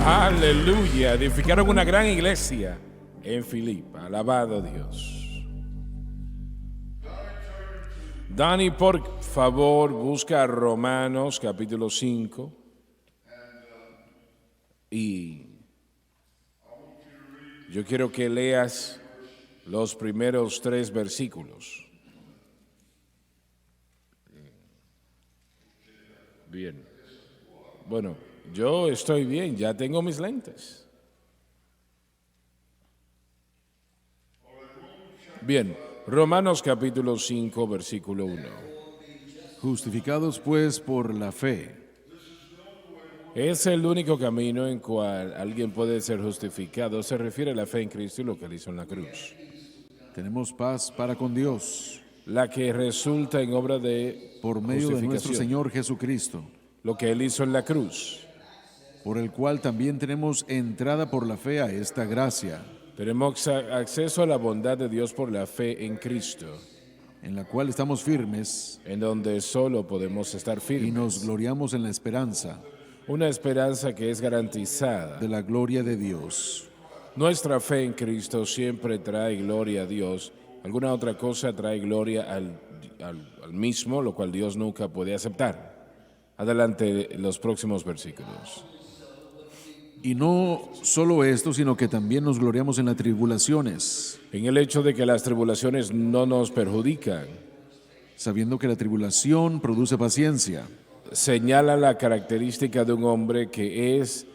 Aleluya. Edificaron una gran iglesia en Filipa. Alabado Dios. Dani, por favor, busca Romanos capítulo 5. Y yo quiero que leas los primeros 3 versículos. Bien. Bueno, yo estoy bien, ya tengo mis lentes. Bien, Romanos capítulo 5, versículo 1. Justificados pues por la fe. Es el único camino en cual alguien puede ser justificado. Se refiere a la fe en Cristo y lo que él hizo en la cruz. Tenemos paz para con Dios La que resulta en obra de por medio de nuestro justificación. Señor Jesucristo, Lo que él hizo en la cruz. por el cual también tenemos entrada por la fe a esta gracia, Tenemos acceso a la bondad de Dios por la fe en Cristo, en la cual estamos firmes en donde solo podemos estar y firmes. nos gloriamos en la esperanza Una esperanza que es garantizada. de la gloria de Dios. Nuestra fe en Cristo siempre trae gloria a Dios. Alguna otra cosa trae gloria al mismo, lo cual Dios nunca puede aceptar. Adelante los próximos versículos. Y no solo esto, sino que también nos gloriamos en las tribulaciones, En el hecho de que las tribulaciones no nos perjudican, sabiendo que la tribulación produce paciencia, señala la característica de un hombre que es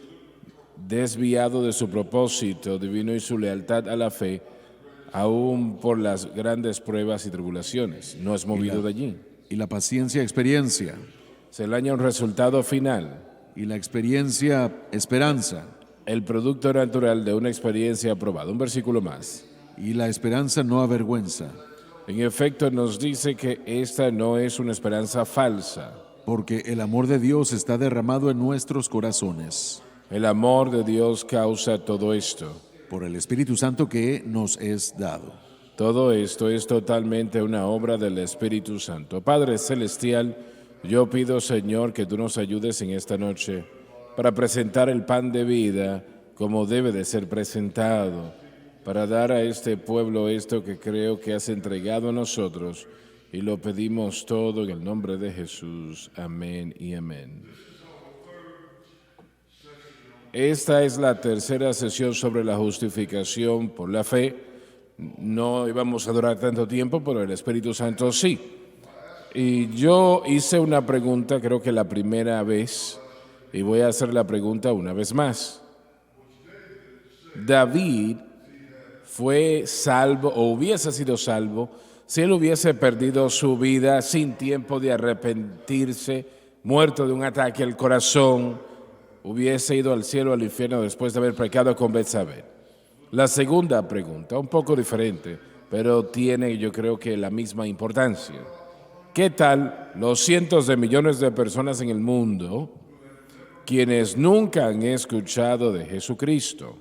desviado de su propósito divino y su lealtad a la fe, aún por las grandes pruebas y tribulaciones. No es movido de allí. y la paciencia experiencia, Se le añade un resultado final, y la experiencia esperanza, el producto natural de una experiencia aprobada. Un versículo más. y la esperanza no avergüenza, En efecto, nos dice que esta no es una esperanza falsa. porque el amor de Dios está derramado en nuestros corazones, El amor de Dios causa todo esto. por el Espíritu Santo que nos es dado. Todo esto es totalmente una obra del Espíritu Santo. Padre Celestial, yo pido, Señor, que tú nos ayudes en esta noche para presentar el pan de vida como debe de ser presentado, para dar a este pueblo esto que creo que has entregado a nosotros, y lo pedimos todo en el nombre de Jesús. Amén y amén. Esta es la tercera sesión sobre la justificación por la fe. No íbamos a durar tanto tiempo, pero el Espíritu Santo sí. Y yo hice una pregunta, creo que la primera vez, y voy a hacer la pregunta una vez más. David fue salvo o hubiese sido salvo si él hubiese perdido su vida sin tiempo de arrepentirse, muerto de un ataque al corazón, hubiese ido al cielo o al infierno después de haber pecado con Betsabé. La segunda pregunta, un poco diferente, pero tiene yo creo que la misma importancia. ¿Qué tal los cientos de millones de personas en el mundo quienes nunca han escuchado de Jesucristo?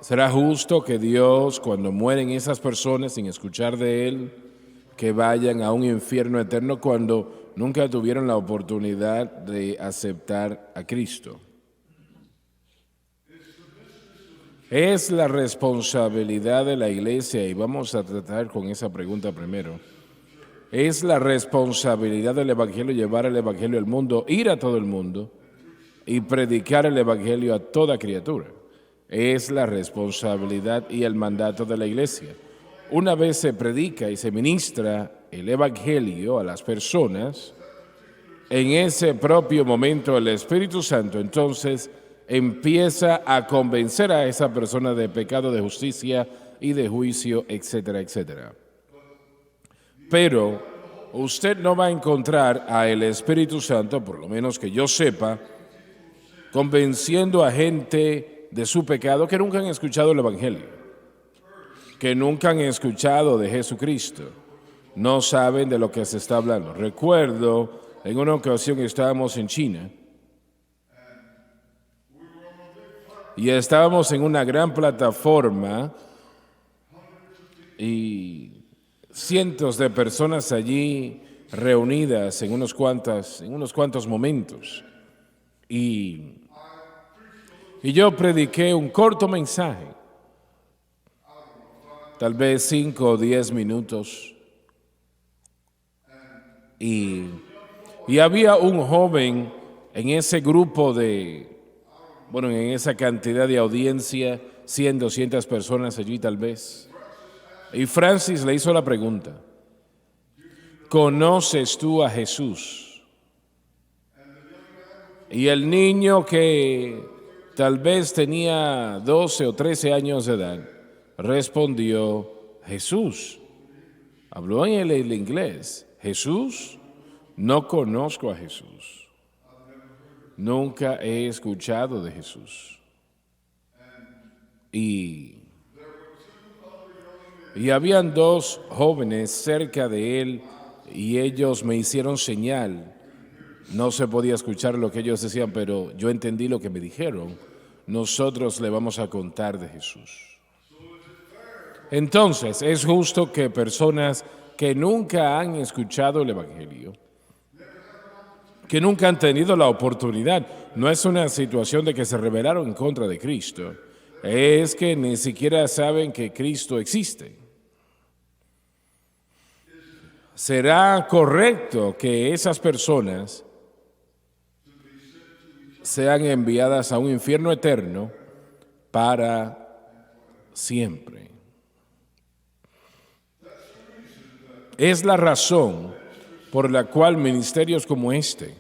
¿Será justo que Dios, cuando mueren esas personas sin escuchar de Él, que vayan a un infierno eterno cuando nunca tuvieron la oportunidad de aceptar a Cristo? Es la responsabilidad de la iglesia, y vamos a tratar con esa pregunta primero. Es la responsabilidad del Evangelio llevar el Evangelio al mundo, ir a todo el mundo y predicar el Evangelio a toda criatura. Es la responsabilidad y el mandato de la iglesia. Una vez se predica y se ministra el Evangelio a las personas, en ese propio momento el Espíritu Santo entonces empieza a convencer a esa persona de pecado, de justicia y de juicio, etcétera, etcétera. Pero usted no va a encontrar a el Espíritu Santo, por lo menos que yo sepa, convenciendo a gente de su pecado que nunca han escuchado el Evangelio, que nunca han escuchado de Jesucristo, no saben de lo que se está hablando. Recuerdo, en una ocasión estábamos en China y estábamos en una gran plataforma y cientos de personas allí reunidas en unos cuantos momentos. y yo prediqué un corto mensaje, tal vez 5 o 10 minutos, y había un joven en ese grupo en esa cantidad de audiencia, 100, 200 personas allí tal vez. Y Francis le hizo la pregunta: ¿conoces tú a Jesús? Y el niño, que tal vez tenía 12 o 13 años de edad, respondió: Jesús. Habló en el inglés. Jesús, no conozco a Jesús. Nunca he escuchado de Jesús. Y habían 2 jóvenes cerca de él y ellos me hicieron señal. No se podía escuchar lo que ellos decían, pero yo entendí lo que me dijeron. Nosotros le vamos a contar de Jesús. Entonces, es justo que personas que nunca han escuchado el Evangelio, que nunca han tenido la oportunidad, no es una situación de que se rebelaron en contra de Cristo, es que ni siquiera saben que Cristo existe. ¿Será correcto que esas personas sean enviadas a un infierno eterno para siempre? Es la razón por la cual ministerios como este,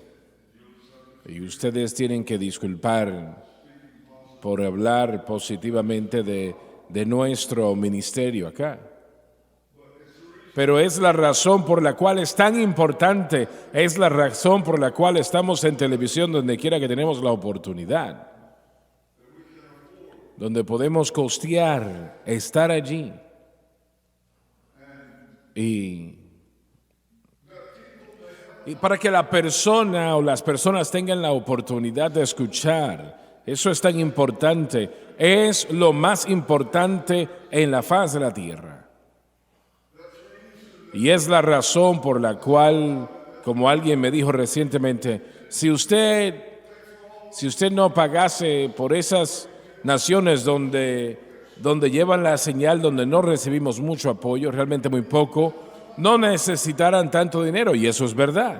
y ustedes tienen que disculpar por hablar positivamente de nuestro ministerio acá, pero es la razón por la cual es tan importante, es la razón por la cual estamos en televisión donde quiera que tenemos la oportunidad, donde podemos costear, estar allí. Y para que la persona o las personas tengan la oportunidad de escuchar, eso es tan importante, es lo más importante en la faz de la tierra. Y es la razón por la cual, como alguien me dijo recientemente, si usted no pagase por esas naciones donde llevan la señal, donde no recibimos mucho apoyo, realmente muy poco, no necesitaran tanto dinero, y eso es verdad.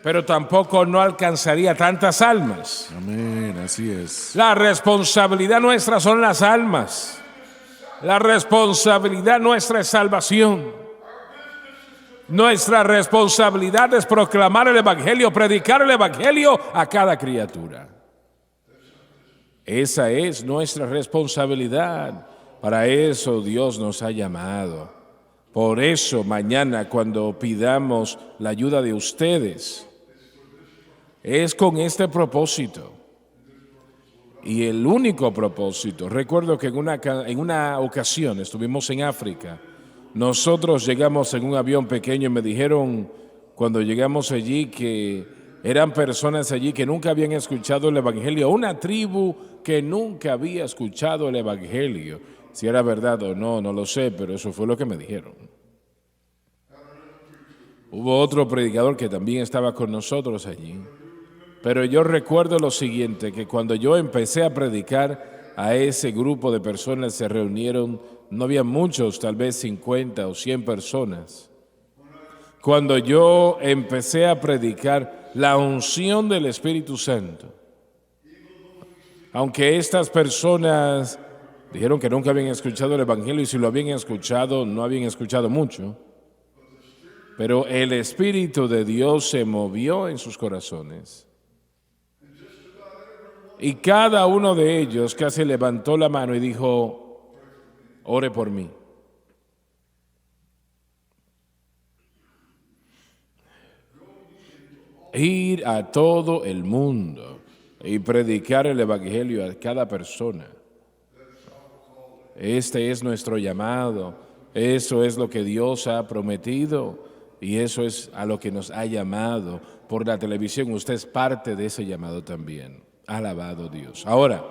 Pero tampoco no alcanzaría tantas almas. Amén, así es. La responsabilidad nuestra son las almas. La responsabilidad nuestra es salvación. Nuestra responsabilidad es proclamar el Evangelio, predicar el Evangelio a cada criatura. Esa es nuestra responsabilidad. Para eso Dios nos ha llamado. Por eso mañana, cuando pidamos la ayuda de ustedes, es con este propósito. Y el único propósito. Recuerdo que en una ocasión estuvimos en África. Nosotros llegamos en un avión pequeño y me dijeron cuando llegamos allí que eran personas allí que nunca habían escuchado el Evangelio, una tribu que nunca había escuchado el Evangelio. Si era verdad o no, no lo sé, pero eso fue lo que me dijeron. Hubo otro predicador que también estaba con nosotros allí. Pero yo recuerdo lo siguiente, que cuando yo empecé a predicar, a ese grupo de personas se reunieron, no había muchos, tal vez 50 o 100 personas. Cuando yo empecé a predicar la unción del Espíritu Santo, aunque estas personas dijeron que nunca habían escuchado el Evangelio, y si lo habían escuchado, no habían escuchado mucho, pero el Espíritu de Dios se movió en sus corazones. Y cada uno de ellos casi levantó la mano y dijo: ore por mí. Ir a todo el mundo y predicar el Evangelio a cada persona. Este es nuestro llamado, eso es lo que Dios ha prometido y eso es a lo que nos ha llamado por la televisión. Usted es parte de ese llamado también. Alabado Dios. Ahora,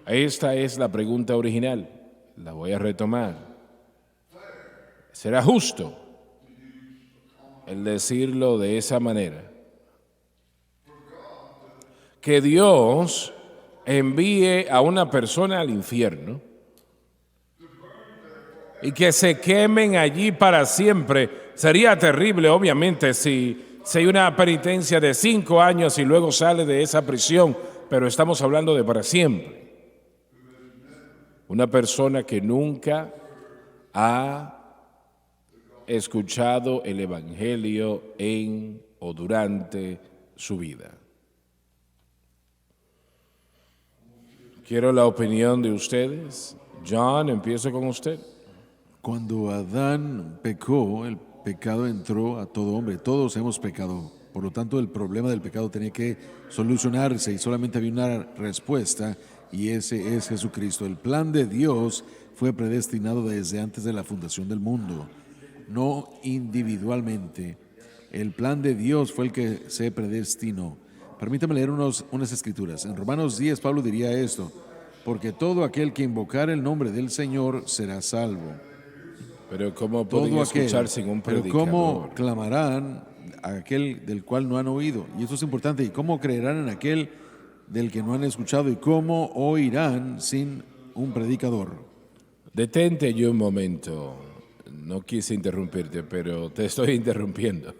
esta es la pregunta original, la voy a retomar. ¿Será justo el decirlo de esa manera? que Dios envíe a una persona al infierno y que se quemen allí para siempre. Sería terrible, obviamente, si hay una penitencia de 5 años y luego sale de esa prisión, pero estamos hablando de para siempre. Una persona que nunca ha escuchado el Evangelio en o durante su vida. Quiero la opinión de ustedes. John, empiezo con usted. Cuando Adán pecó, el pecado entró a todo hombre. Todos hemos pecado. Por lo tanto, el problema del pecado tenía que solucionarse y solamente había una respuesta, y ese es Jesucristo. El plan de Dios fue predestinado desde antes de la fundación del mundo, no individualmente. El plan de Dios fue el que se predestinó. Permítame leer unas escrituras. En Romanos 10, Pablo diría esto: porque todo aquel que invocare el nombre del Señor será salvo. Pero ¿cómo pueden escuchar sin un Pero predicador? ¿cómo clamarán a aquel del cual no han oído? Y esto es importante. ¿Y cómo creerán en aquel del que no han escuchado? ¿Y cómo oirán sin un predicador? Detente allí un momento. No quise interrumpirte, pero te estoy interrumpiendo.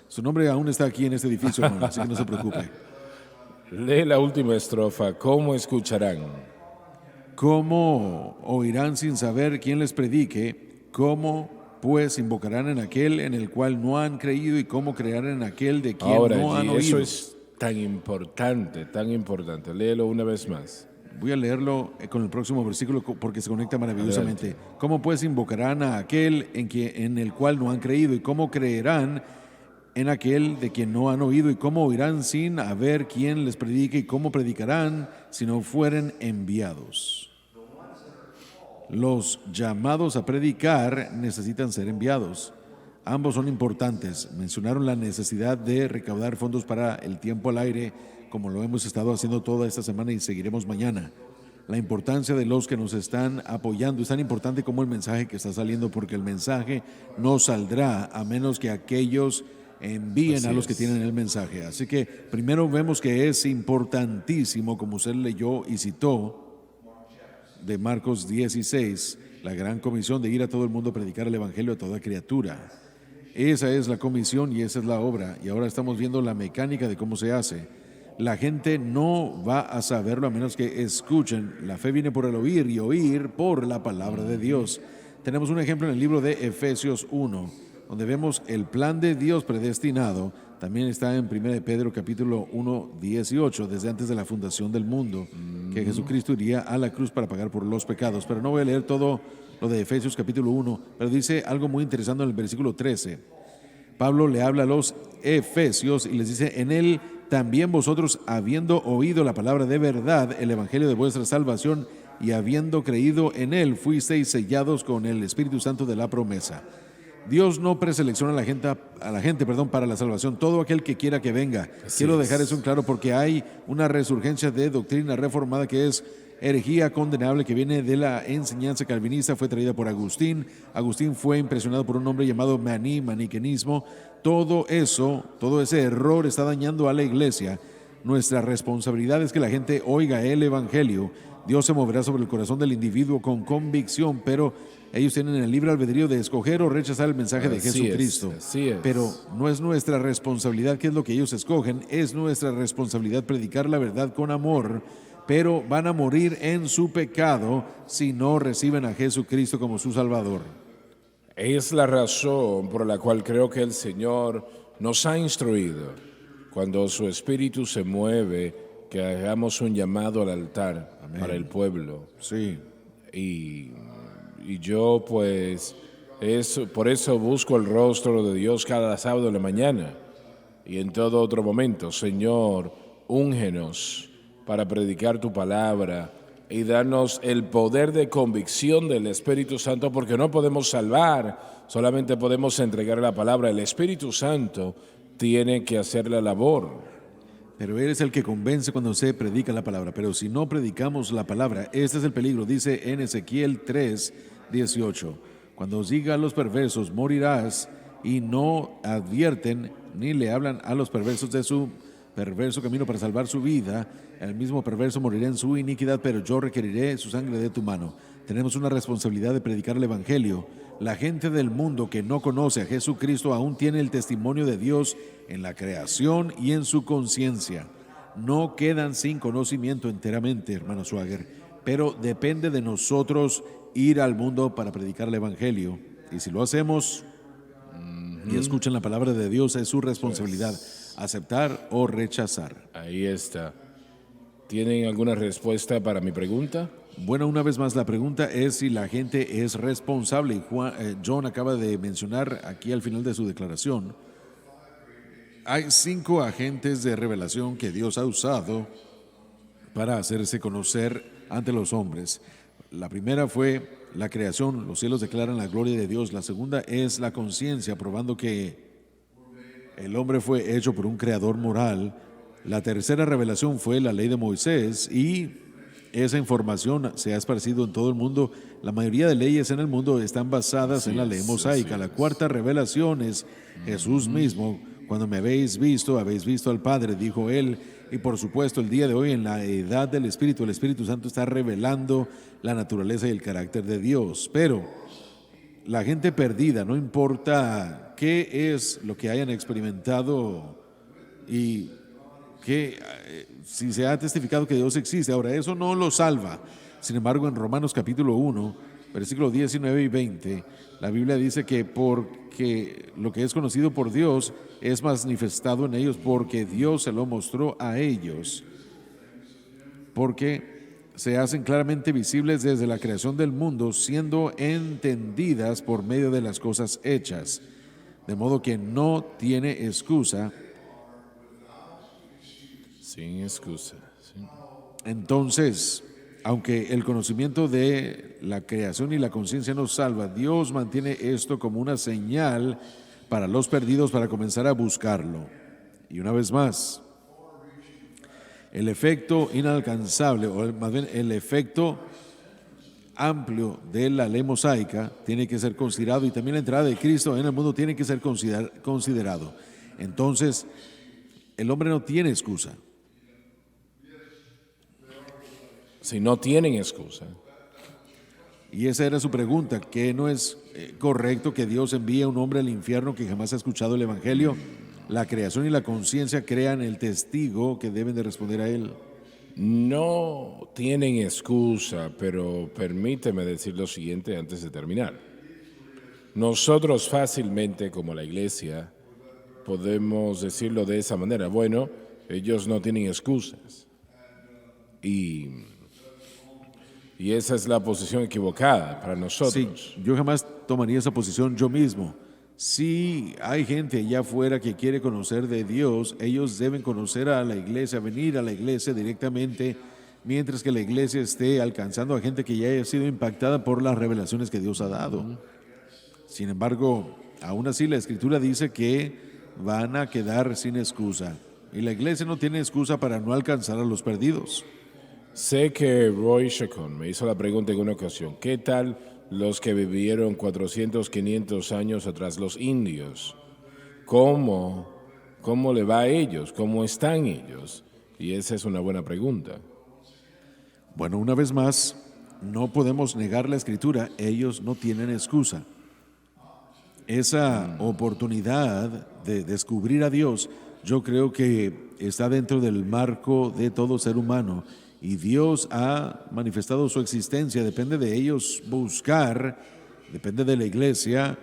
Su nombre aún está aquí en este edificio, hermano, así que no se preocupe. Lee la última estrofa. ¿Cómo escucharán? ¿Cómo oirán sin saber quién les predique? ¿Cómo pues invocarán en aquel en el cual no han creído? ¿Y cómo creerán en aquel de quien Ahora, no han allí, eso oído? es tan importante, tan importante. Léelo una vez más. Voy a leerlo con el próximo versículo porque se conecta maravillosamente. ¿Cómo pues invocarán a aquel en el cual no han creído? ¿Y cómo creerán en aquel de quien no han oído? ¿Y cómo oirán sin haber quien les predique? ¿Y cómo predicarán si no fueren enviados? Los llamados a predicar necesitan ser enviados. Ambos son importantes. Mencionaron la necesidad de recaudar fondos para el tiempo al aire, como lo hemos estado haciendo toda esta semana y seguiremos mañana. La importancia de los que nos están apoyando es tan importante como el mensaje que está saliendo, porque el mensaje no saldrá a menos que aquellos envíen a los que tienen el mensaje. Así que primero vemos que es importantísimo, como usted leyó y citó de Marcos 16, la gran comisión de ir a todo el mundo a predicar el evangelio a toda criatura. Esa es la comisión y esa es la obra, y ahora estamos viendo la mecánica de cómo se hace. La gente no va a saberlo a menos que escuchen. La fe viene por el oír y oír por la palabra de Dios. Tenemos un ejemplo en el libro de Efesios 1, donde vemos el plan de Dios predestinado. También está en 1 Pedro capítulo 1, 18, desde antes de la fundación del mundo, que Jesucristo iría a la cruz para pagar por los pecados. Pero no voy a leer todo lo de Efesios capítulo 1, pero dice algo muy interesante en el versículo 13. Pablo le habla a los efesios y les dice: en él también vosotros, habiendo oído la palabra de verdad, el evangelio de vuestra salvación, y habiendo creído en él, fuisteis sellados con el Espíritu Santo de la promesa. Dios no preselecciona a la gente para la salvación. Todo aquel que quiera que venga. Quiero dejar eso en claro, porque hay una resurgencia de doctrina reformada que es herejía condenable, que viene de la enseñanza calvinista. Fue traída por Agustín. Agustín fue impresionado por un hombre llamado maniqueísmo. Todo ese error está dañando a la iglesia. Nuestra responsabilidad es que la gente oiga el evangelio. Dios se moverá sobre el corazón del individuo con convicción, pero ellos tienen el libre albedrío de escoger o rechazar el mensaje de Jesucristo. Así es. Pero no es nuestra responsabilidad qué es lo que ellos escogen, es nuestra responsabilidad predicar la verdad con amor, pero van a morir en su pecado si no reciben a Jesucristo como su Salvador. Es la razón por la cual creo que el Señor nos ha instruido, cuando su Espíritu se mueve, que hagamos un llamado al altar. Amén. Para el pueblo. Sí. Y yo pues por eso busco el rostro de Dios cada sábado en la mañana y en todo otro momento. Señor, úngenos para predicar tu palabra y darnos el poder de convicción del Espíritu Santo, porque no podemos salvar, solamente podemos entregar la palabra. El Espíritu Santo tiene que hacer la labor. Pero Él es el que convence cuando se predica la palabra. Pero si no predicamos la palabra, este es el peligro. Dice en Ezequiel 3, 18: cuando os diga a los perversos, morirás, y no advierten ni le hablan a los perversos de su perverso camino para salvar su vida, el mismo perverso morirá en su iniquidad, pero yo requeriré su sangre de tu mano. Tenemos una responsabilidad de predicar el Evangelio. La gente del mundo que no conoce a Jesucristo aún tiene el testimonio de Dios en la creación y en su conciencia. No quedan sin conocimiento enteramente, hermano Swagger, pero depende de nosotros ir al mundo para predicar el Evangelio. Y si lo hacemos y escuchan la palabra de Dios, es su responsabilidad aceptar o rechazar. Ahí está. ¿Tienen alguna respuesta para mi pregunta? Bueno, una vez más, la pregunta es si la gente es responsable. Y John acaba de mencionar aquí al final de su declaración, hay 5 agentes de revelación que Dios ha usado para hacerse conocer ante los hombres. La primera fue la creación, los cielos declaran la gloria de Dios. La segunda es la conciencia, probando que el hombre fue hecho por un creador moral. La tercera revelación fue la ley de Moisés y esa información se ha esparcido en todo el mundo. La mayoría de leyes en el mundo están basadas en la ley mosaica. La cuarta revelación es Jesús mismo. Cuando me habéis visto al Padre, dijo él. Y por supuesto, el día de hoy, en la edad del Espíritu, el Espíritu Santo está revelando la naturaleza y el carácter de Dios. Pero la gente perdida, no importa qué es lo que hayan experimentado y que si se ha testificado que Dios existe, ahora eso no lo salva. Sin embargo, en Romanos capítulo 1, versículos 19 y 20, la Biblia dice que porque lo que es conocido por Dios es manifestado en ellos porque Dios se lo mostró a ellos, porque se hacen claramente visibles desde la creación del mundo, siendo entendidas por medio de las cosas hechas, de modo que no tiene excusa. Sin excusa. Sí. Entonces, aunque el conocimiento de la creación y la conciencia nos salva, Dios mantiene esto como una señal para los perdidos para comenzar a buscarlo. Y una vez más, el efecto inalcanzable, o más bien el efecto amplio de la ley mosaica tiene que ser considerado, y también la entrada de Cristo en el mundo tiene que ser considerado. Entonces, el hombre no tiene excusa. Si no tienen excusa. Y esa era su pregunta, que no es correcto que Dios envíe a un hombre al infierno que jamás ha escuchado el Evangelio. La creación y la conciencia crean el testigo que deben de responder a él. No tienen excusa, pero permíteme decir lo siguiente antes de terminar. Nosotros fácilmente, como la iglesia, podemos decirlo de esa manera. Bueno, ellos no tienen excusas. Y esa es la posición equivocada para nosotros. Sí, yo jamás tomaría esa posición yo mismo. Si hay gente allá afuera que quiere conocer de Dios, ellos deben conocer a la iglesia, venir a la iglesia directamente, mientras que la iglesia esté alcanzando a gente que ya haya sido impactada por las revelaciones que Dios ha dado. Sin embargo, aún así la Escritura dice que van a quedar sin excusa. Y la iglesia no tiene excusa para no alcanzar a los perdidos. Sé que Roy Chacon me hizo la pregunta en una ocasión, ¿qué tal los que vivieron 400, 500 años atrás, los indios? ¿Cómo le va a ellos? ¿Cómo están ellos? Y esa es una buena pregunta. Bueno, una vez más, no podemos negar la Escritura, ellos no tienen excusa. Esa oportunidad de descubrir a Dios, yo creo que está dentro del marco de todo ser humano. Y Dios ha manifestado su existencia, depende de ellos buscar, depende de la iglesia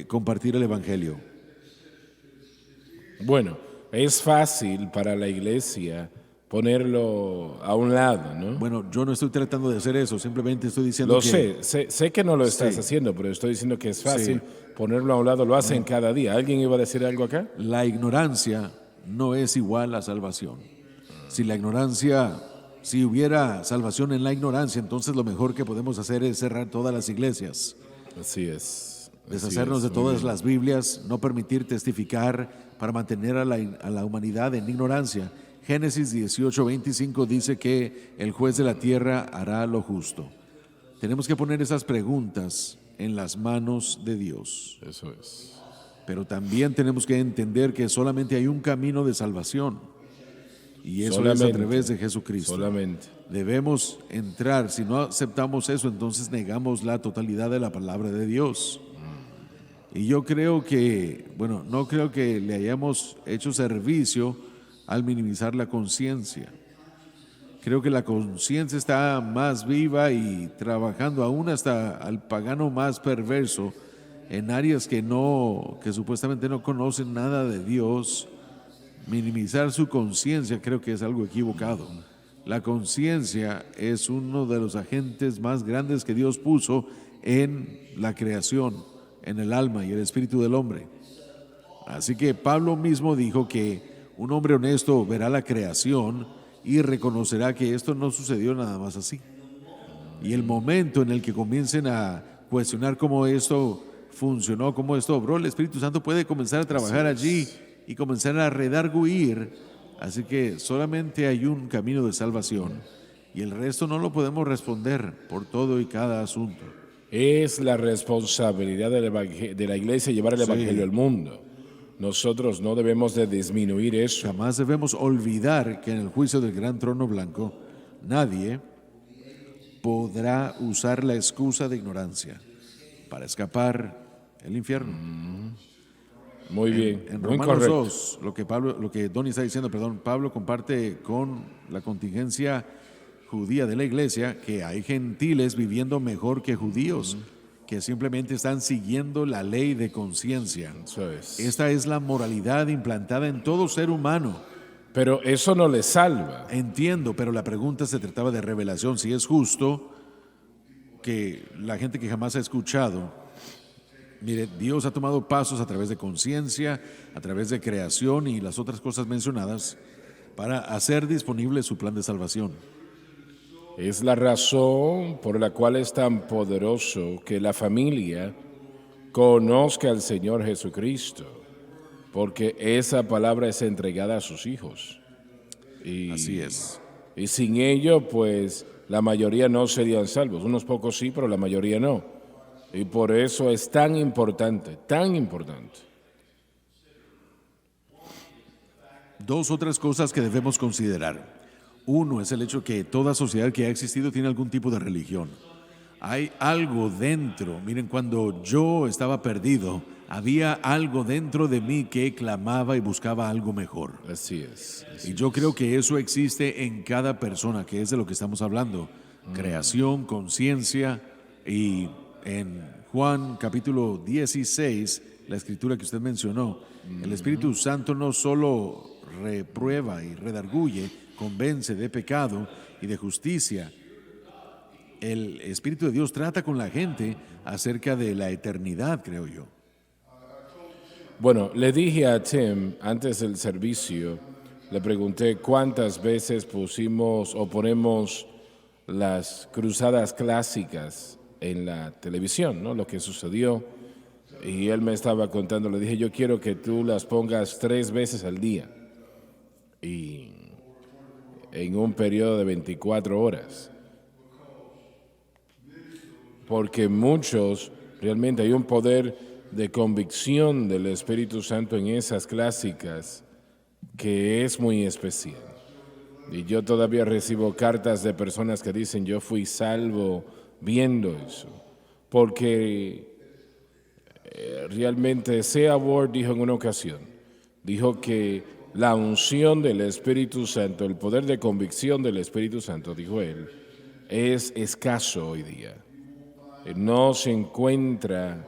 compartir el Evangelio. Bueno, es fácil para la iglesia ponerlo a un lado, ¿no? Bueno, yo no estoy tratando de hacer eso, simplemente estoy diciendo Lo que... sé que no lo estás haciendo, pero estoy diciendo que es fácil ponerlo a un lado, lo hacen cada día. ¿Alguien iba a decir algo acá? La ignorancia no es igual a salvación. Si hubiera salvación en la ignorancia, entonces lo mejor que podemos hacer es cerrar todas las iglesias. Así es. Deshacernos de todas las Biblias, no permitir testificar para mantener a la humanidad en ignorancia. Génesis 18:25 dice que el juez de la tierra hará lo justo. Tenemos que poner esas preguntas en las manos de Dios. Eso es. Pero también tenemos que entender que solamente hay un camino de salvación. Y eso Solamente. es a través de Jesucristo. Solamente. Debemos entrar. Si no aceptamos eso, entonces negamos la totalidad de la palabra de Dios. Y yo creo que, bueno, no creo que le hayamos hecho servicio al minimizar la conciencia. Creo que la conciencia está más viva y trabajando aún hasta al pagano más perverso en áreas que supuestamente no conocen nada de Dios. Minimizar su conciencia creo que es algo equivocado. La conciencia es uno de los agentes más grandes que Dios puso en la creación, en el alma y el espíritu del hombre. Así que Pablo mismo dijo que un hombre honesto verá la creación y reconocerá que esto no sucedió nada más así. Y el momento en el que comiencen a cuestionar cómo esto funcionó, cómo esto obró, el Espíritu Santo puede comenzar a trabajar allí y comenzar a redarguir. Así que solamente hay un camino de salvación y el resto no lo podemos responder por todo y cada asunto. Es la responsabilidad de la iglesia llevar el evangelio al mundo. Nosotros no debemos de disminuir eso. Jamás debemos olvidar que en el juicio del gran trono blanco nadie podrá usar la excusa de ignorancia para escapar el infierno. Muy bien. En muy Romanos correcto. 2, lo que Donnie está diciendo, Pablo comparte con la contingencia judía de la iglesia que hay gentiles viviendo mejor que judíos, que simplemente están siguiendo la ley de conciencia. Eso es. Esta es la moralidad implantada en todo ser humano. Pero eso no le salva. Entiendo, pero la pregunta se trataba de revelación. Si es justo que la gente que jamás ha escuchado, mire, Dios ha tomado pasos a través de conciencia, a través de creación y las otras cosas mencionadas para hacer disponible su plan de salvación. Es la razón por la cual es tan poderoso que la familia conozca al Señor Jesucristo, porque esa palabra es entregada a sus hijos. Y, Así es. Y sin ello, pues, la mayoría no serían salvos. Unos pocos sí, pero la mayoría no. Y por eso es tan importante, tan importante. Dos otras cosas que debemos considerar. Uno es el hecho que toda sociedad que ha existido tiene algún tipo de religión. Hay algo dentro. Miren, cuando yo estaba perdido, había algo dentro de mí que clamaba y buscaba algo mejor. Así es. Y yo creo que eso existe en cada persona, que es de lo que estamos hablando. Creación, conciencia. Y en Juan capítulo 16, la escritura que usted mencionó, el Espíritu Santo no solo reprueba y redarguye, convence de pecado y de justicia. El Espíritu de Dios trata con la gente acerca de la eternidad, creo yo. Bueno, le dije a Tim antes del servicio, le pregunté cuántas veces pusimos o ponemos las cruzadas clásicas en la televisión, ¿no? Lo que sucedió. Y él me estaba contando, le dije, yo quiero que tú las pongas 3 veces al día. Y en un periodo de 24 horas. Porque muchos, realmente hay un poder de convicción del Espíritu Santo en esas clásicas que es muy especial. Y yo todavía recibo cartas de personas que dicen, yo fui salvo viendo eso. Porque realmente C.A. Ward dijo en una ocasión, dijo que la unción del Espíritu Santo, el poder de convicción del Espíritu Santo, dijo él, es escaso hoy día. No se encuentra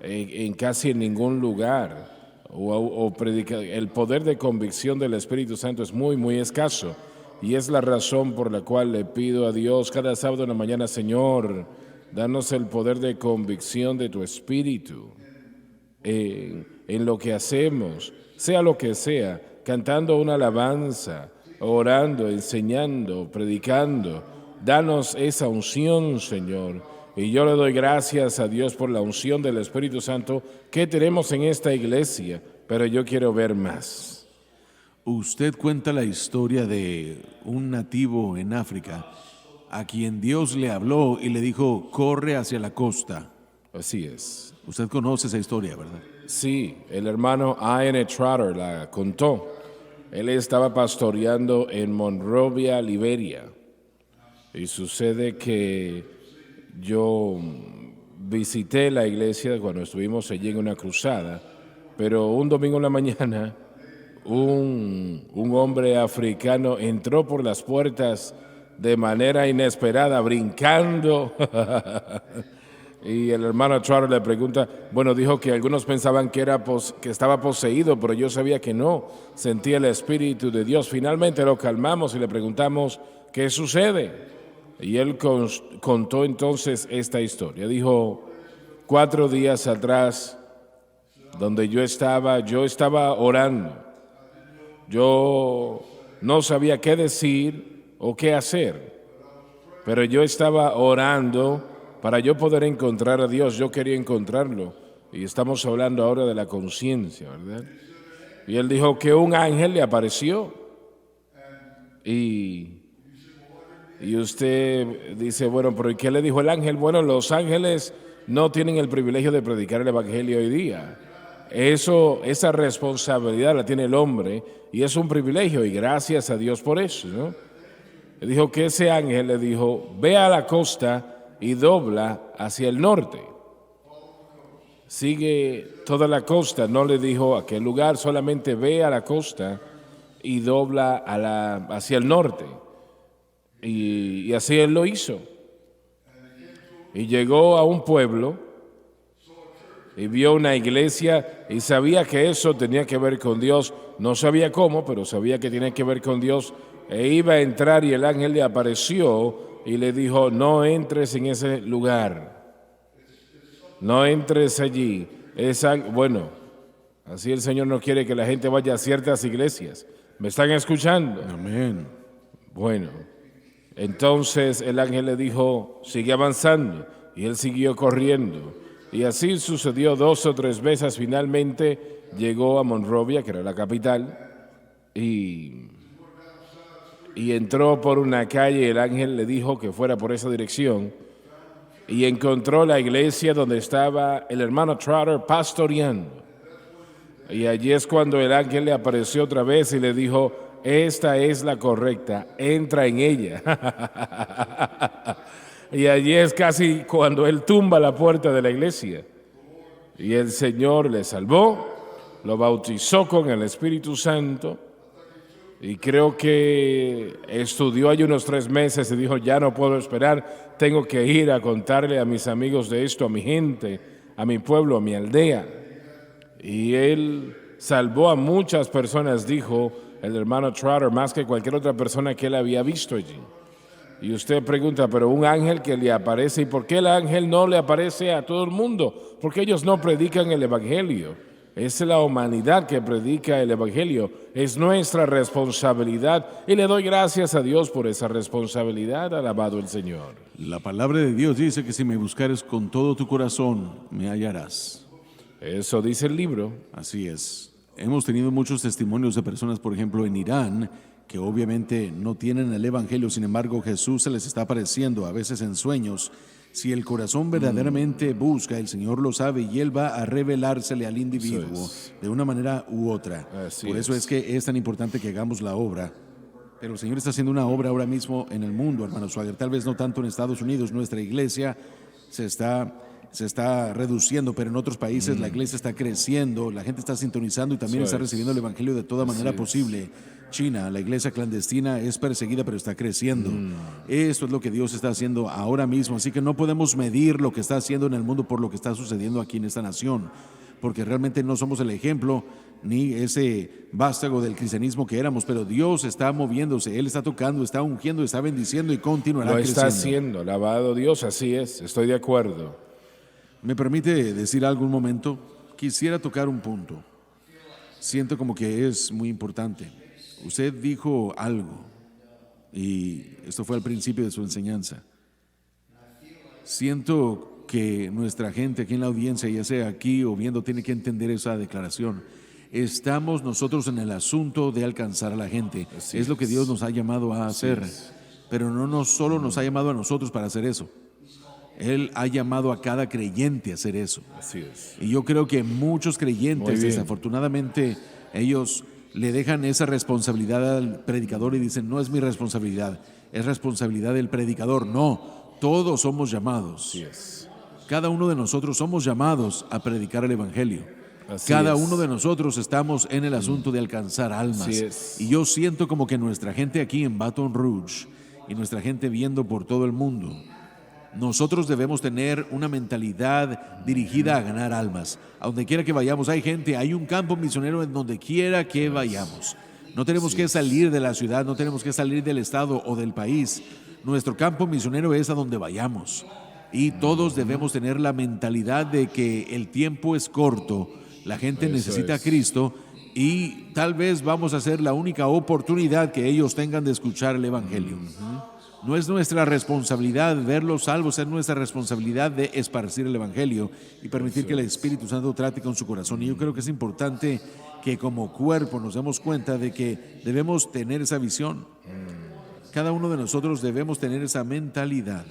en casi en ningún lugar. El poder de convicción del Espíritu Santo es muy, muy escaso. Y es la razón por la cual le pido a Dios cada sábado en la mañana, Señor, danos el poder de convicción de tu Espíritu en lo que hacemos, sea lo que sea, cantando una alabanza, orando, enseñando, predicando. Danos esa unción, Señor. Y yo le doy gracias a Dios por la unción del Espíritu Santo que tenemos en esta iglesia, pero yo quiero ver más. Usted cuenta la historia de un nativo en África a quien Dios le habló y le dijo, corre hacia la costa. Así es. Usted conoce esa historia, ¿verdad? Sí, el hermano A.N. Trotter la contó. Él estaba pastoreando en Monrovia, Liberia. Y sucede que yo visité la iglesia cuando estuvimos allí en una cruzada, pero un domingo en la mañana un hombre africano entró por las puertas de manera inesperada, brincando. Y el hermano Trotter le pregunta, bueno, dijo que algunos pensaban que estaba poseído, pero yo sabía que no, sentía el Espíritu de Dios. Finalmente lo calmamos y le preguntamos, ¿qué sucede? Y él contó entonces esta historia. Dijo, 4 días atrás, donde yo estaba orando. Yo no sabía qué decir o qué hacer, pero yo estaba orando para yo poder encontrar a Dios. Yo quería encontrarlo. Y estamos hablando ahora de la conciencia, ¿verdad? Y él dijo que un ángel le apareció. Y usted dice, bueno, pero ¿y qué le dijo el ángel? Bueno, los ángeles no tienen el privilegio de predicar el evangelio hoy día. Esa responsabilidad la tiene el hombre y es un privilegio y gracias a Dios por eso, ¿no? Le dijo que ese ángel le dijo, ve a la costa y dobla hacia el norte. Sigue toda la costa, no le dijo a qué lugar, solamente ve a la costa y dobla hacia el norte. Y así él lo hizo. Y llegó a un pueblo y vio una iglesia y sabía que eso tenía que ver con Dios. No sabía cómo, pero sabía que tenía que ver con Dios. E iba a entrar y el ángel le apareció y le dijo, no entres en ese lugar. No entres allí. Bueno, así el Señor no quiere que la gente vaya a ciertas iglesias. ¿Me están escuchando? Amén. Bueno, entonces el ángel le dijo, sigue avanzando. Y él siguió corriendo. Y así sucedió 2 o 3 veces. Finalmente llegó a Monrovia, que era la capital, y entró por una calle y el ángel le dijo que fuera por esa dirección y encontró la iglesia donde estaba el hermano Trotter pastoreando. Y allí es cuando el ángel le apareció otra vez y le dijo, esta es la correcta, entra en ella. Y allí es casi cuando él tumba la puerta de la iglesia. Y el Señor le salvó, lo bautizó con el Espíritu Santo. Y creo que estudió allí unos 3 meses y dijo, ya no puedo esperar, tengo que ir a contarle a mis amigos de esto, a mi gente, a mi pueblo, a mi aldea. Y él salvó a muchas personas, dijo el hermano Trotter, más que cualquier otra persona que él había visto allí. Y usted pregunta, pero un ángel que le aparece, ¿y por qué el ángel no le aparece a todo el mundo? Porque ellos no predican el evangelio. Es la humanidad que predica el evangelio. Es nuestra responsabilidad y le doy gracias a Dios por esa responsabilidad. Alabado el Señor. La palabra de Dios dice que si me buscares con todo tu corazón, me hallarás. Eso dice el libro. Así es. Hemos tenido muchos testimonios de personas, por ejemplo, en Irán, que obviamente no tienen el evangelio, sin embargo Jesús se les está apareciendo a veces en sueños. Si el corazón verdaderamente busca, el Señor lo sabe y Él va a revelársele al individuo de una manera u otra. Por eso es que es tan importante que hagamos la obra. Pero el Señor está haciendo una obra ahora mismo en el mundo, hermano Swagger. Tal vez no tanto en Estados Unidos, nuestra iglesia se está reduciendo, pero en otros países la iglesia está creciendo, la gente está sintonizando y también está recibiendo el evangelio de toda manera posible. China, la iglesia clandestina es perseguida, pero está creciendo. Esto es lo que Dios está haciendo ahora mismo, así que no podemos medir lo que está haciendo en el mundo por lo que está sucediendo aquí en esta nación, porque realmente no somos el ejemplo ni ese vástago del cristianismo que éramos, pero Dios está moviéndose, Él está tocando, está ungiendo, está bendiciendo y continuará creciendo. Lo está haciendo, alabado Dios, así es, estoy de acuerdo. ¿Me permite decir algo un momento? Quisiera tocar un punto. Siento como que es muy importante. Usted dijo algo, y esto fue al principio de su enseñanza. Siento que nuestra gente aquí en la audiencia, ya sea aquí o viendo, tiene que entender esa declaración. Estamos nosotros en el asunto de alcanzar a la gente. Es lo que Dios nos ha llamado a hacer. Pero no solo nos ha llamado a nosotros para hacer eso. Él ha llamado a cada creyente a hacer eso. Así es. Y yo creo que muchos creyentes, desafortunadamente, ellos le dejan esa responsabilidad al predicador y dicen, no es mi responsabilidad, es responsabilidad del predicador. No, todos somos llamados. Así es. Cada uno de nosotros somos llamados a predicar el Evangelio. Así Cada es. uno de nosotros estamos en el asunto de alcanzar almas. Así es. Y yo siento como que nuestra gente aquí en Baton Rouge y nuestra gente viendo por todo el mundo, nosotros debemos tener una mentalidad dirigida a ganar almas. A donde quiera que vayamos, hay gente, hay un campo misionero en donde quiera que vayamos. No tenemos que salir de la ciudad, no tenemos que salir del estado o del país. Nuestro campo misionero es a donde vayamos. Y todos debemos tener la mentalidad de que el tiempo es corto, la gente Eso necesita a es. Cristo y tal vez vamos a ser la única oportunidad que ellos tengan de escuchar el Evangelio. No es nuestra responsabilidad verlos salvos, es nuestra responsabilidad de esparcir el Evangelio y permitir que el Espíritu Santo trate con su corazón. Y yo creo que es importante que como cuerpo nos demos cuenta de que debemos tener esa visión. Cada uno de nosotros debemos tener esa mentalidad.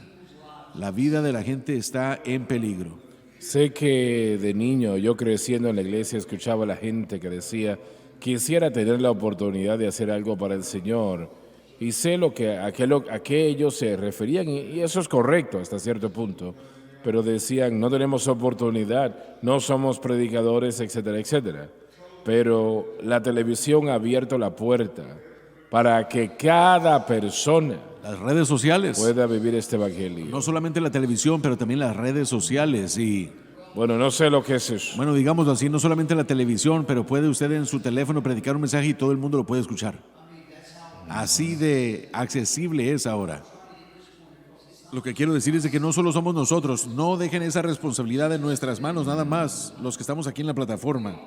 La vida de la gente está en peligro. Sé que de niño, yo creciendo en la iglesia, escuchaba a la gente que decía, quisiera tener la oportunidad de hacer algo para el Señor. Y sé a qué ellos se referían, y eso es correcto hasta cierto punto. Pero decían, no tenemos oportunidad, no somos predicadores, etcétera, etcétera. Pero la televisión ha abierto la puerta para que cada persona Las redes sociales, pueda vivir este evangelio. no solamente la televisión, pero también las redes sociales. Y Bueno, no sé lo que es eso. bueno, digámoslo así, no solamente la televisión, pero puede usted en su teléfono predicar un mensaje y todo el mundo lo puede escuchar. Así de accesible es ahora. Lo que quiero decir es de que no solo somos nosotros, no dejen esa responsabilidad en nuestras manos, nada más los que estamos aquí en la plataforma.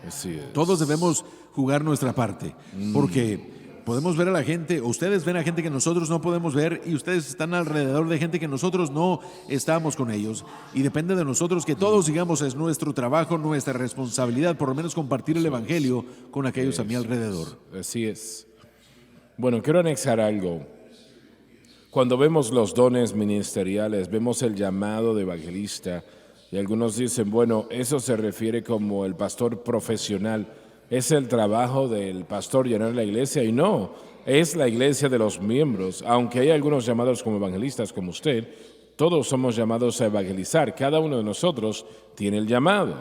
Así es. Todos debemos jugar nuestra parte, porque podemos ver a la gente, o ustedes ven a gente que nosotros no podemos ver y ustedes están alrededor de gente que nosotros no estamos con ellos. Y depende de nosotros que todos digamos es nuestro trabajo, nuestra responsabilidad, por lo menos compartir el Evangelio con aquellos a mi alrededor. Así es. Bueno, quiero anexar algo. Cuando vemos los dones ministeriales, vemos el llamado de evangelista, y algunos dicen, bueno, eso se refiere como el pastor profesional. Es el trabajo del pastor llenar la iglesia, y no, es la iglesia de los miembros. Aunque hay algunos llamados como evangelistas, como usted, todos somos llamados a evangelizar. Cada uno de nosotros tiene el llamado.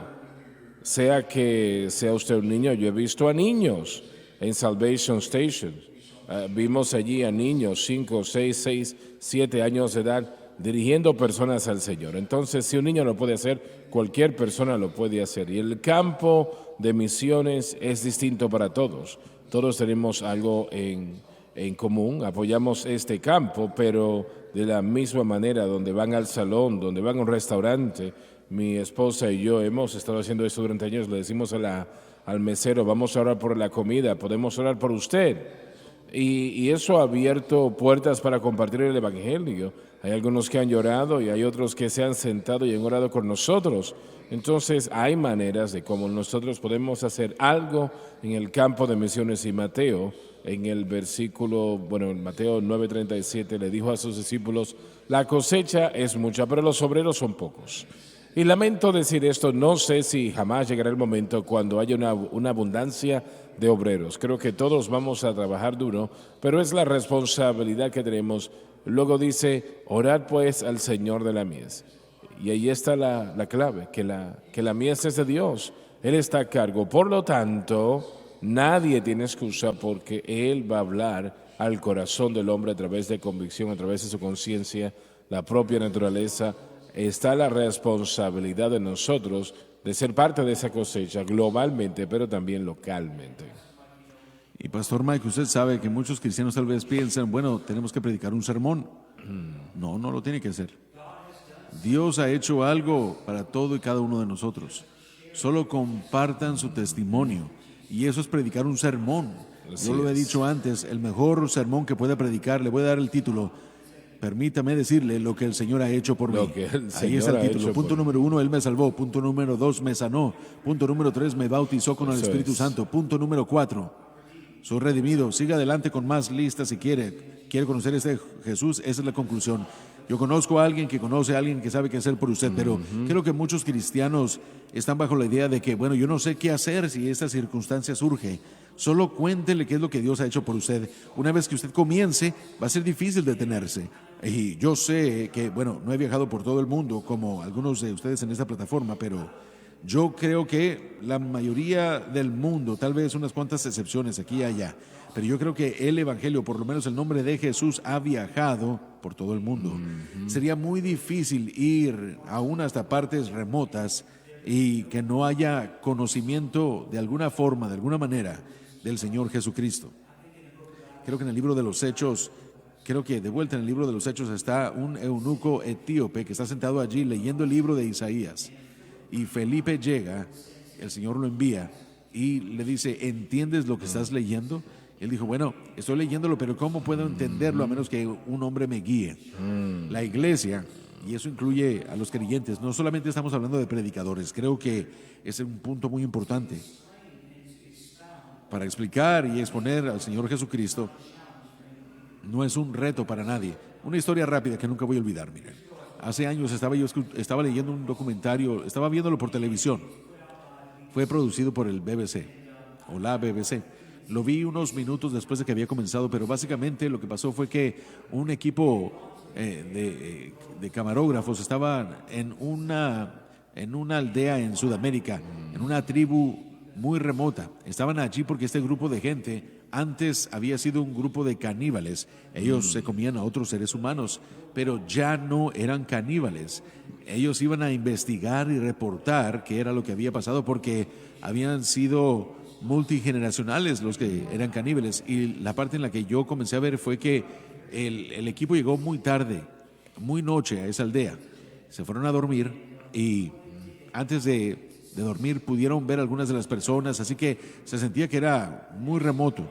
Sea que sea usted un niño, yo he visto a niños en Salvation Station. Vimos allí a niños 5, 6, 7 años de edad dirigiendo personas al Señor. Entonces, si un niño lo puede hacer, cualquier persona lo puede hacer. Y el campo de misiones es distinto para todos. Todos tenemos algo en común, apoyamos este campo, pero de la misma manera, donde van al salón, donde van a un restaurante, mi esposa y yo hemos estado haciendo esto durante años, le decimos al mesero, vamos a orar por la comida, podemos orar por usted. Y eso ha abierto puertas para compartir el Evangelio. Hay algunos que han llorado y hay otros que se han sentado y han orado con nosotros. Entonces hay maneras de cómo nosotros podemos hacer algo en el campo de misiones. Y Mateo, en el versículo, en Mateo 9:37 le dijo a sus discípulos, la cosecha es mucha, pero los obreros son pocos. Y lamento decir esto, no sé si jamás llegará el momento cuando haya una abundancia de obreros. Creo que todos vamos a trabajar duro, pero es la responsabilidad que tenemos. Luego dice, orad pues al Señor de la mies. Y ahí está la clave, que la mies es de Dios. Él está a cargo. Por lo tanto, nadie tiene excusa porque Él va a hablar al corazón del hombre a través de convicción, a través de su conciencia, la propia naturaleza. Está la responsabilidad de nosotros de ser parte de esa cosecha globalmente, pero también localmente. Y Pastor Mike, usted sabe que muchos cristianos tal vez piensan, bueno, tenemos que predicar un sermón. No, no lo tiene que hacer. Dios ha hecho algo para todo y cada uno de nosotros. Solo compartan su testimonio. Y eso es predicar un sermón. Yo lo he dicho antes, el mejor sermón que pueda predicar, le voy a dar el título. Permítame decirle lo que el Señor ha hecho por mí. Ahí está el título. Punto número 1, Él me salvó. Punto número 2, me sanó. Punto número 3, me bautizó con el Espíritu Santo. Punto número 4, soy redimido. Siga adelante con más listas si quiere. Quiere conocer este Jesús, esa es la conclusión. yo conozco a alguien que conoce a alguien que sabe qué hacer por usted, pero creo que muchos cristianos están bajo la idea de que, bueno, yo no sé qué hacer si esta circunstancia surge. Solo cuéntele qué es lo que Dios ha hecho por usted. Una vez que usted comience, va a ser difícil detenerse. Y yo sé que, bueno, no he viajado por todo el mundo como algunos de ustedes en esta plataforma, pero yo creo que la mayoría del mundo, tal vez unas cuantas excepciones aquí y allá, pero yo creo que el Evangelio, por lo menos el nombre de Jesús, ha viajado por todo el mundo. Sería muy difícil ir aún hasta partes remotas y que no haya conocimiento de alguna forma, de alguna manera, del Señor Jesucristo. Creo que en el libro de los Hechos, creo que de vuelta en el libro de los Hechos está un eunuco etíope que está sentado allí leyendo el libro de Isaías. Y Felipe llega, el Señor lo envía y le dice, ¿entiendes lo que estás leyendo? Él dijo, bueno, estoy leyéndolo, pero ¿cómo puedo entenderlo a menos que un hombre me guíe? La iglesia, y eso incluye a los creyentes, no solamente estamos hablando de predicadores, creo que es un punto muy importante para explicar y exponer al Señor Jesucristo. No es un reto para nadie. Una historia rápida que nunca voy a olvidar, miren. Hace años estaba leyendo un documentario, estaba viéndolo por televisión. Fue producido por el BBC o la BBC. Lo vi unos minutos después de que había comenzado, pero básicamente lo que pasó fue que un equipo de camarógrafos estaban en una aldea en Sudamérica, en una tribu muy remota. Estaban allí porque este grupo de gente antes había sido un grupo de caníbales. Ellos se comían a otros seres humanos, pero ya no eran caníbales. Ellos iban a investigar y reportar qué era lo que había pasado porque habían sido multigeneracionales los que eran caníbales. Y la parte en la que yo comencé a ver fue que el equipo llegó muy tarde, muy noche a esa aldea. Se fueron a dormir y antes de dormir pudieron ver algunas de las personas, así que se sentía que era muy remoto.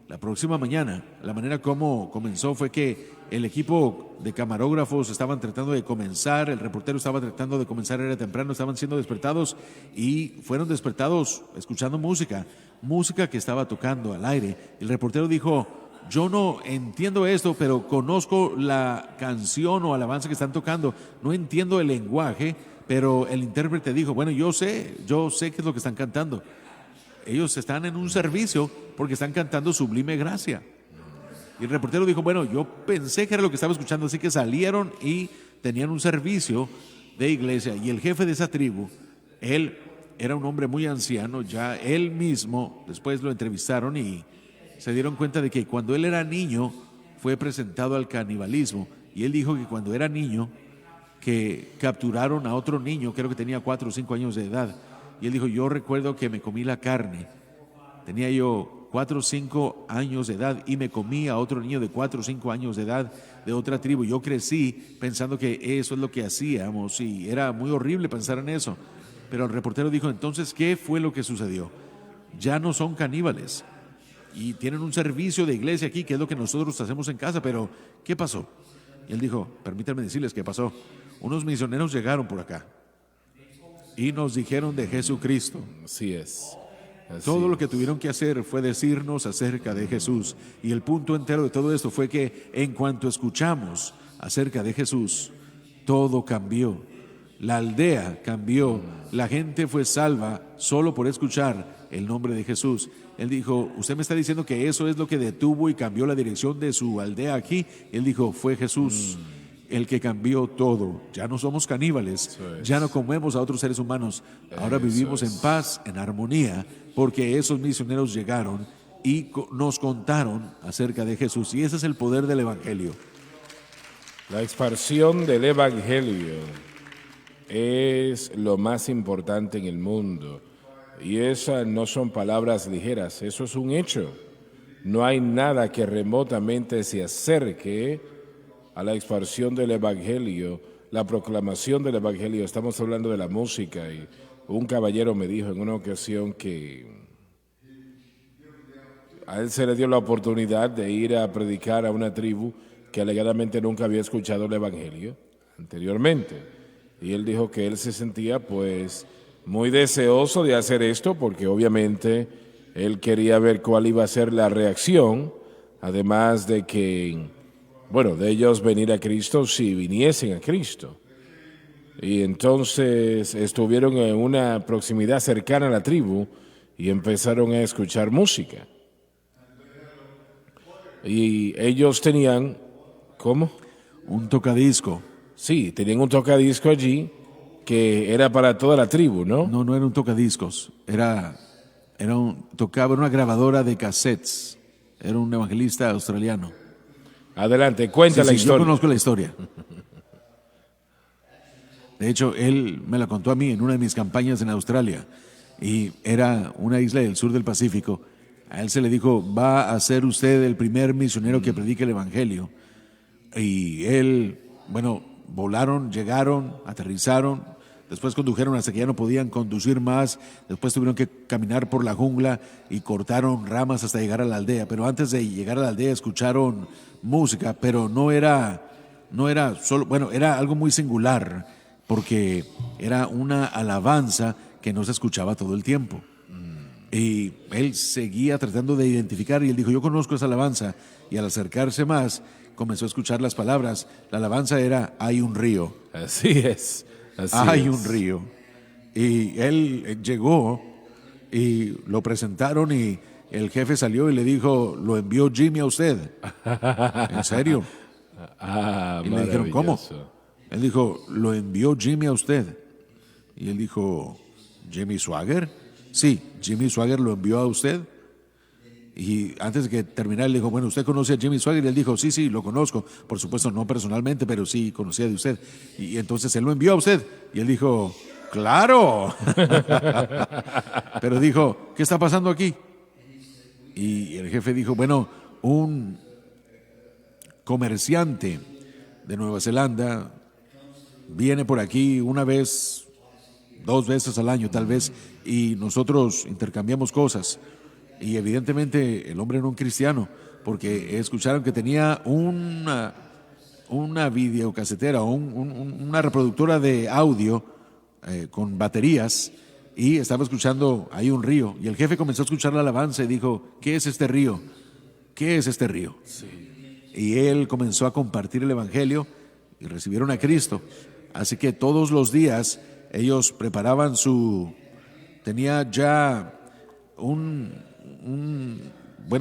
La próxima mañana, la manera como comenzó fue que el equipo de camarógrafos estaban tratando de comenzar, el reportero estaba tratando de comenzar, era temprano, estaban siendo despertados y fueron despertados escuchando música que estaba tocando al aire. El reportero dijo, yo no entiendo esto, pero conozco la canción o alabanza que están tocando, no entiendo el lenguaje, pero el intérprete dijo, bueno, yo sé qué es lo que están cantando. Ellos están en un servicio porque están cantando Sublime Gracia. Y el reportero dijo, bueno, yo pensé que era lo que estaba escuchando, así que salieron y tenían un servicio de iglesia. Y el jefe de esa tribu, él era un hombre muy anciano, ya él mismo, después lo entrevistaron y se dieron cuenta de que cuando él era niño fue presentado al canibalismo. Y él dijo que cuando era niño, que capturaron a otro niño, creo que tenía 4 o 5 años de edad. Y él dijo, yo recuerdo que me comí la carne. Tenía yo 4 o 5 años de edad y me comí a otro niño de 4 o 5 años de edad de otra tribu. Yo crecí pensando que eso es lo que hacíamos y era muy horrible pensar en eso. Pero el reportero dijo, entonces, ¿qué fue lo que sucedió? Ya no son caníbales y tienen un servicio de iglesia aquí, que es lo que nosotros hacemos en casa, pero ¿qué pasó? Y él dijo, permítanme decirles qué pasó. Unos misioneros llegaron por acá y nos dijeron de Jesucristo. Así es. Todo lo que tuvieron que hacer fue decirnos acerca de Jesús. Y el punto entero de todo esto fue que en cuanto escuchamos acerca de Jesús, todo cambió. La aldea cambió. La gente fue salva solo por escuchar el nombre de Jesús. Él dijo, usted me está diciendo que eso es lo que detuvo y cambió la dirección de su aldea aquí. Él dijo, fue Jesús el que cambió todo. Ya no somos caníbales, ya no comemos a otros seres humanos. Ahora vivimos en paz, en armonía, porque esos misioneros llegaron y nos contaron acerca de Jesús. Y ese es el poder del Evangelio. La expansión del Evangelio es lo más importante en el mundo. Y esas no son palabras ligeras, eso es un hecho. No hay nada que remotamente se acerque a la expansión del Evangelio, la proclamación del Evangelio. Estamos hablando de la música y un caballero me dijo en una ocasión que a él se le dio la oportunidad de ir a predicar a una tribu que alegadamente nunca había escuchado el Evangelio anteriormente. Y él dijo que él se sentía pues muy deseoso de hacer esto porque obviamente él quería ver cuál iba a ser la reacción, además de que Bueno, de ellos venir a Cristo si viniesen a Cristo. Y entonces estuvieron en una proximidad cercana a la tribu y empezaron a escuchar música. Y ellos tenían, ¿cómo? Un tocadisco. Sí, tenían un tocadisco allí que era para toda la tribu, ¿no? No, no era un tocadiscos. Tocaba una grabadora de cassettes. Era un evangelista australiano. Adelante, cuenta la Yo historia. conozco la historia. De hecho, él me la contó a mí en una de mis campañas en Australia. Y era una isla del sur del Pacífico. A él se le dijo, va a ser usted el primer misionero que predique el evangelio. Y él, bueno, volaron, llegaron, aterrizaron, después condujeron hasta que ya no podían conducir más, después tuvieron que caminar por la jungla y cortaron ramas hasta llegar a la aldea. Pero antes de llegar a la aldea escucharon música, pero no era solo, bueno, era algo muy singular, porque era una alabanza que no se escuchaba todo el tiempo. Y él seguía tratando de identificar y él dijo, yo conozco esa alabanza. Y al acercarse más, comenzó a escuchar las palabras. La alabanza era, hay un río. Así es. Hay un río. Y él llegó y lo presentaron y el jefe salió y le dijo, lo envió Jimmy a usted. ¿En serio? Y le dijeron, ¿cómo? Él dijo, lo envió Jimmy a usted. Y él dijo, ¿Jimmy Swaggart? Sí, Jimmy Swaggart lo envió a usted. Y antes de que terminara, le dijo, bueno, ¿usted conoce a Jimmy Swaggart? Y él dijo, sí, lo conozco. Por supuesto, no personalmente, pero sí conocía de usted. Y entonces él lo envió a usted. Y él dijo, ¡claro! Pero dijo, ¿qué está pasando aquí? Y el jefe dijo, bueno, un comerciante de Nueva Zelanda viene por aquí una vez, 2 veces al año tal vez, y nosotros intercambiamos cosas. Y evidentemente el hombre era un cristiano, porque escucharon que tenía una videocasetera, una reproductora de audio con baterías, y estaba escuchando Hay un río. Y el jefe comenzó a escuchar la alabanza y dijo, ¿qué es este río? ¿Qué es este río? Sí. Y él comenzó a compartir el evangelio y recibieron a Cristo. Así que todos los días ellos preparaban tenía ya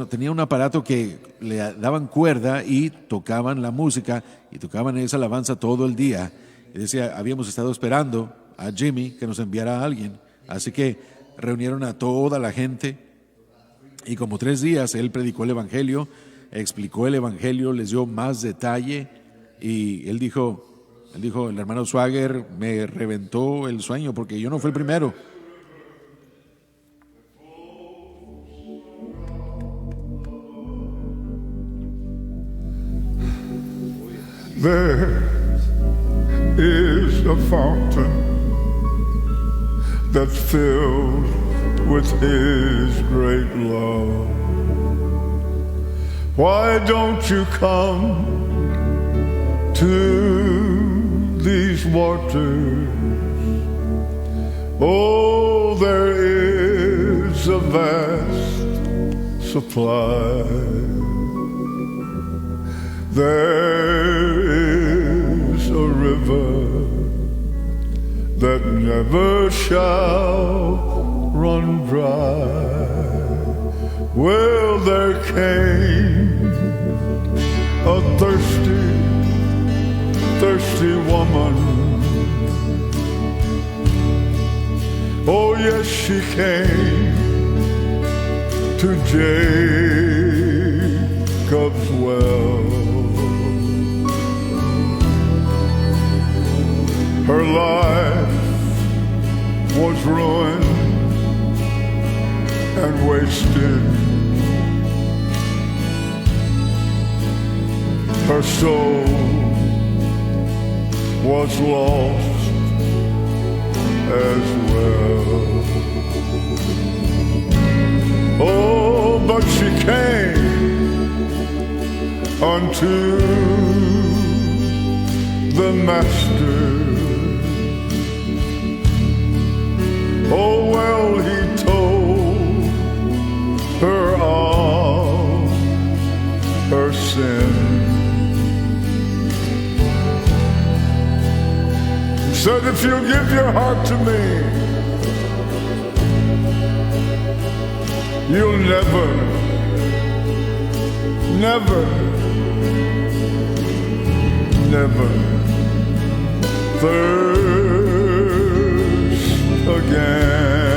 tenía un aparato que le daban cuerda y tocaban la música y tocaban esa alabanza todo el día. Y decía, habíamos estado esperando a Jimmy que nos enviara a alguien. Así que reunieron a toda la gente y como 3 días él predicó el evangelio, explicó el evangelio, les dio más detalle y él dijo, el hermano Swaggart me reventó el sueño porque yo no fui el primero. There is a fountain that's filled with His great love. Why don't you come to these waters? Oh, there is a vast supply. There is a river that never shall run dry. Well, there came a thirsty woman. Oh, yes, she came to Jacob's well. Her life was ruined and wasted. Her soul was lost as well. Oh, but she came unto the Master. Oh, well, he told her of her sin. said, if you'll give your heart to me, you'll never, never, never thirst again.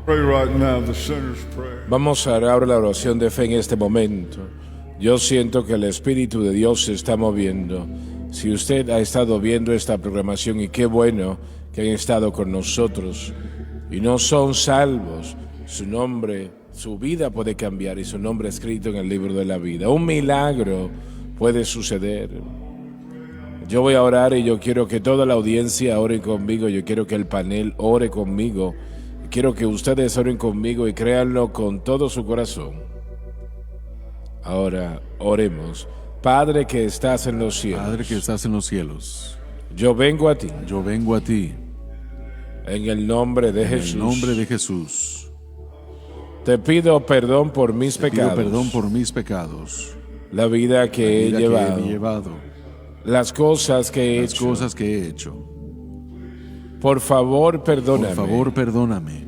Pray right now the sinner's prayer. Vamos a orar ahora la oración de fe en este momento. Yo siento que el Espíritu de Dios se está moviendo. Si usted ha estado viendo esta programación, y qué bueno que han estado con nosotros, y no son salvos, su nombre, su vida puede cambiar y su nombre escrito en el libro de la vida. Un milagro puede suceder. Yo voy a orar y yo quiero que toda la audiencia ore conmigo. Yo quiero que el panel ore conmigo. Quiero que ustedes oren conmigo y créanlo con todo su corazón. Ahora oremos. Padre que estás en los cielos. Padre que estás en los cielos. Yo vengo a ti. Yo vengo a ti. En el nombre de Jesús. En el nombre de Jesús. Te pido perdón por mis pecados. Pido perdón por mis pecados. La vida que he llevado. Las cosas que he hecho. Las cosas que he hecho. Por favor, perdóname. Por favor, perdóname.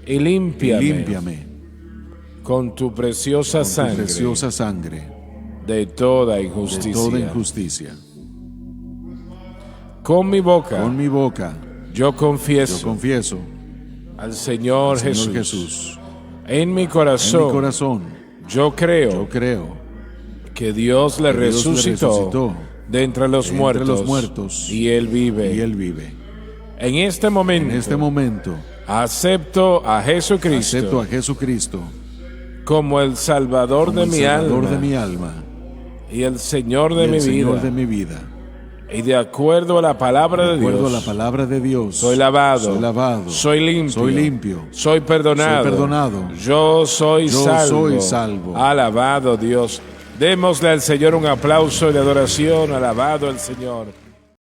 Y límpiame. Y límpiame. Con tu preciosa sangre. Tu preciosa sangre. De toda injusticia. De toda injusticia. Con mi boca. Con mi boca. Yo confieso. Yo confieso. Al Señor, Jesús. En mi corazón. En mi corazón. Yo creo. Que Dios le resucitó de entre los muertos. Y Él vive. En este momento. Acepto a Jesucristo. Como el Salvador de mi alma. Y el Señor de mi vida. Y de acuerdo a la palabra de Dios. Soy lavado. Soy limpio. Soy perdonado. Yo soy salvo. Alabado Dios. Démosle al Señor un aplauso de adoración. Alabado el Señor.